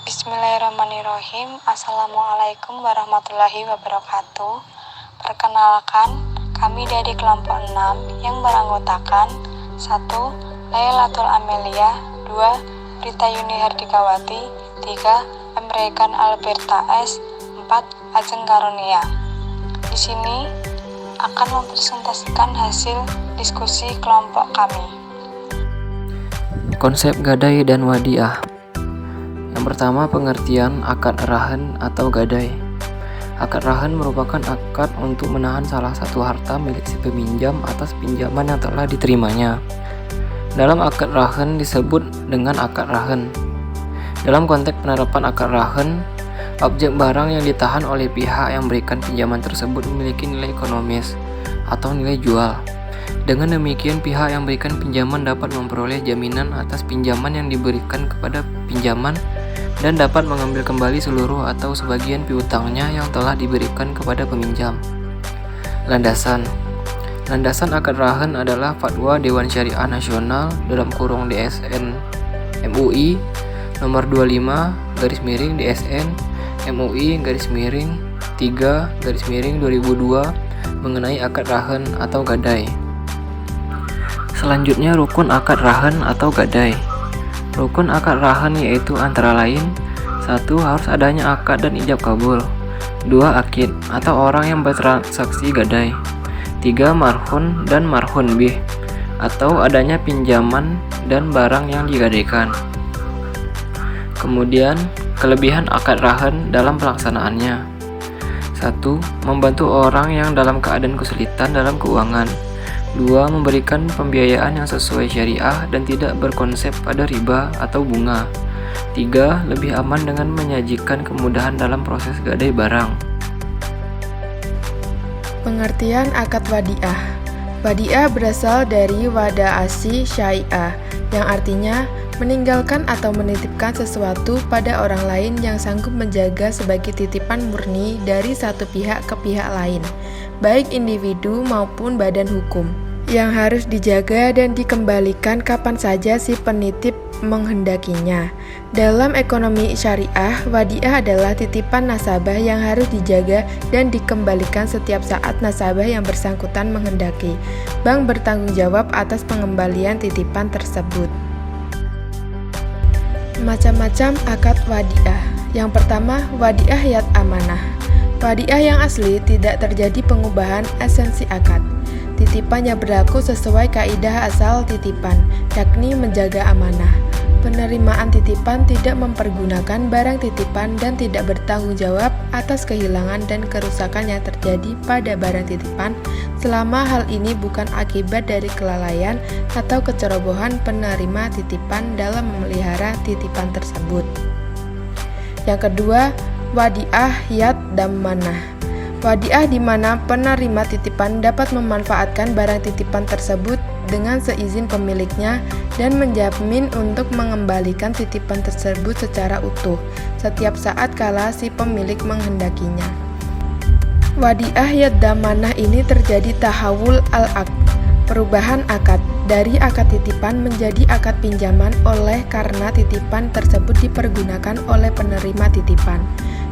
Bismillahirrahmanirrahim. Assalamualaikum warahmatullahi wabarakatuh. Perkenalkan, kami dari kelompok 6 yang beranggotakan 1. Lailatul Amelia, 2. Rita Yuni Hardikawati, 3. American Alberta S, 4. Ajeng Karunia. Di sini akan mempresentasikan hasil diskusi kelompok kami. Konsep gadai dan wadiah. Yang pertama, pengertian akad rahan atau gadai. Akad rahan merupakan akad untuk menahan salah satu harta milik si peminjam atas pinjaman yang telah diterimanya. Dalam akad rahan disebut dengan akad rahan. Dalam konteks penerapan akad rahan, objek barang yang ditahan oleh pihak yang memberikan pinjaman tersebut memiliki nilai ekonomis atau nilai jual. Dengan demikian, pihak yang memberikan pinjaman dapat memperoleh jaminan atas pinjaman yang diberikan kepada pinjaman dan dapat mengambil kembali seluruh atau sebagian piutangnya yang telah diberikan kepada peminjam. Landasan akad rahan adalah Fatwa Dewan Syariah Nasional (DSN MUI nomor 25 DSN MUI 3/2002 mengenai akad rahan atau gadai. Selanjutnya, rukun akad rahan atau gadai. Rukun akad rahan yaitu antara lain 1. Harus adanya akad dan ijab kabul. 2. Akid atau orang yang bertransaksi gadai. 3. Marhun dan marhun bih atau adanya pinjaman dan barang yang digadaikan. Kemudian, kelebihan akad rahan dalam pelaksanaannya. 1. Membantu orang yang dalam keadaan kesulitan dalam keuangan. 2. Memberikan pembiayaan yang sesuai syariah dan tidak berkonsep pada riba atau bunga. 3. Lebih aman dengan menyajikan kemudahan dalam proses gadai barang. Pengertian akad wadiah. Wadiah berasal dari wada'asi syai'ah, yang artinya meninggalkan atau menitipkan sesuatu pada orang lain yang sanggup menjaga sebagai titipan murni dari satu pihak ke pihak lain, baik individu maupun badan hukum, yang harus dijaga dan dikembalikan kapan saja si penitip menghendakinya. Dalam ekonomi syariah, wadiah adalah titipan nasabah yang harus dijaga dan dikembalikan setiap saat nasabah yang bersangkutan menghendaki. Bank bertanggung jawab atas pengembalian titipan tersebut. Macam-macam akad wadiah. Yang pertama, wadiah yad amanah. Wadiah yang asli tidak terjadi pengubahan esensi akad. Titipan yang berlaku sesuai kaidah asal titipan, yakni menjaga amanah. Penerimaan titipan tidak mempergunakan barang titipan dan tidak bertanggung jawab atas kehilangan dan kerusakan yang terjadi pada barang titipan selama hal ini bukan akibat dari kelalaian atau kecerobohan penerima titipan dalam memelihara titipan tersebut. Yang kedua, wadiah yad damanah. Wadiah di mana penerima titipan dapat memanfaatkan barang titipan tersebut dengan seizin pemiliknya dan menjamin untuk mengembalikan titipan tersebut secara utuh setiap saat kala si pemilik menghendakinya. Wadiah yad damanah ini terjadi tahawul al-aqd, perubahan akad dari akad titipan menjadi akad pinjaman oleh karena titipan tersebut dipergunakan oleh penerima titipan.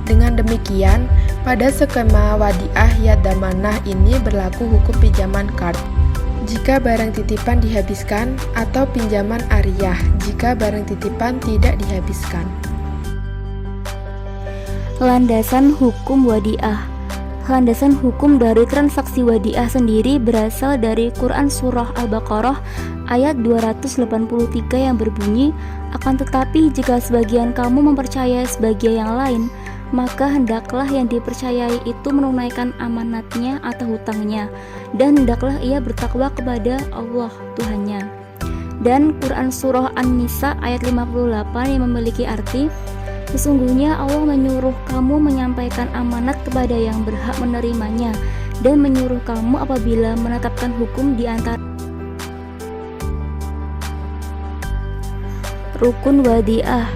Dengan demikian, pada skema wadiah yad damanah ini berlaku hukum pinjaman qard jika barang titipan dihabiskan atau pinjaman ariyah jika barang titipan tidak dihabiskan. Landasan hukum wadiah. Landasan hukum dari transaksi wadiah sendiri berasal dari Quran Surah Al-Baqarah ayat 283 yang berbunyi, "Akan tetapi jika sebagian kamu mempercayai sebagian yang lain, maka hendaklah yang dipercayai itu menunaikan amanatnya atau hutangnya, dan hendaklah ia bertakwa kepada Allah Tuhannya." Dan Quran Surah An-Nisa ayat 58 yang memiliki arti, "Sesungguhnya Allah menyuruh kamu menyampaikan amanat kepada yang berhak menerimanya, dan menyuruh kamu apabila menetapkan hukum di antara." Rukun wadiah.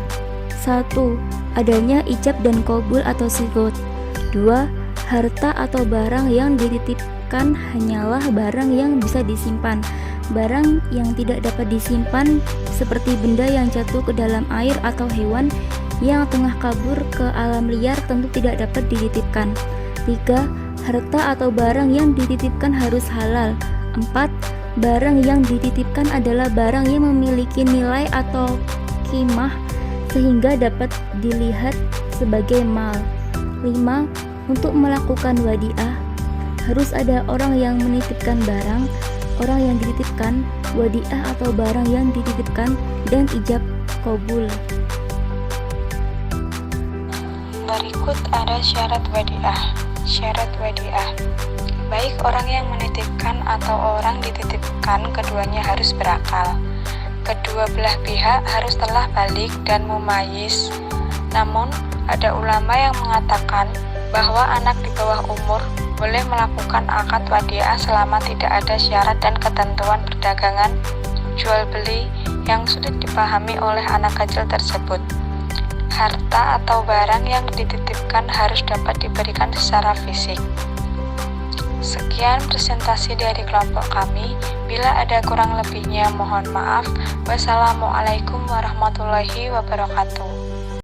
1. Adanya ijab dan qabul atau sigot. 2. Harta atau barang yang dititipkan hanyalah barang yang bisa disimpan. Barang yang tidak dapat disimpan seperti benda yang jatuh ke dalam air atau hewan yang tengah kabur ke alam liar tentu tidak dapat dititipkan. 3. Harta atau barang yang dititipkan harus halal. 4. Barang yang dititipkan adalah barang yang memiliki nilai atau qimah sehingga dapat dilihat sebagai mal. 5. Untuk melakukan wadiah harus ada orang yang menitipkan barang, orang yang dititipkan, wadiah atau barang yang dititipkan, dan ijab qabul. Berikut ada syarat wadiah. Syarat wadiah. Baik orang yang menitipkan atau orang dititipkan, keduanya harus berakal. Kedua belah pihak harus telah balik dan mumayyiz. Namun, ada ulama yang mengatakan bahwa anak di bawah umur boleh melakukan akad wadiah selama tidak ada syarat dan ketentuan perdagangan jual beli yang sulit dipahami oleh anak kecil tersebut. Harta atau barang yang dititipkan harus dapat diberikan secara fisik. Sekian presentasi dari kelompok kami. Bila ada kurang lebihnya mohon maaf. Wassalamualaikum warahmatullahi wabarakatuh.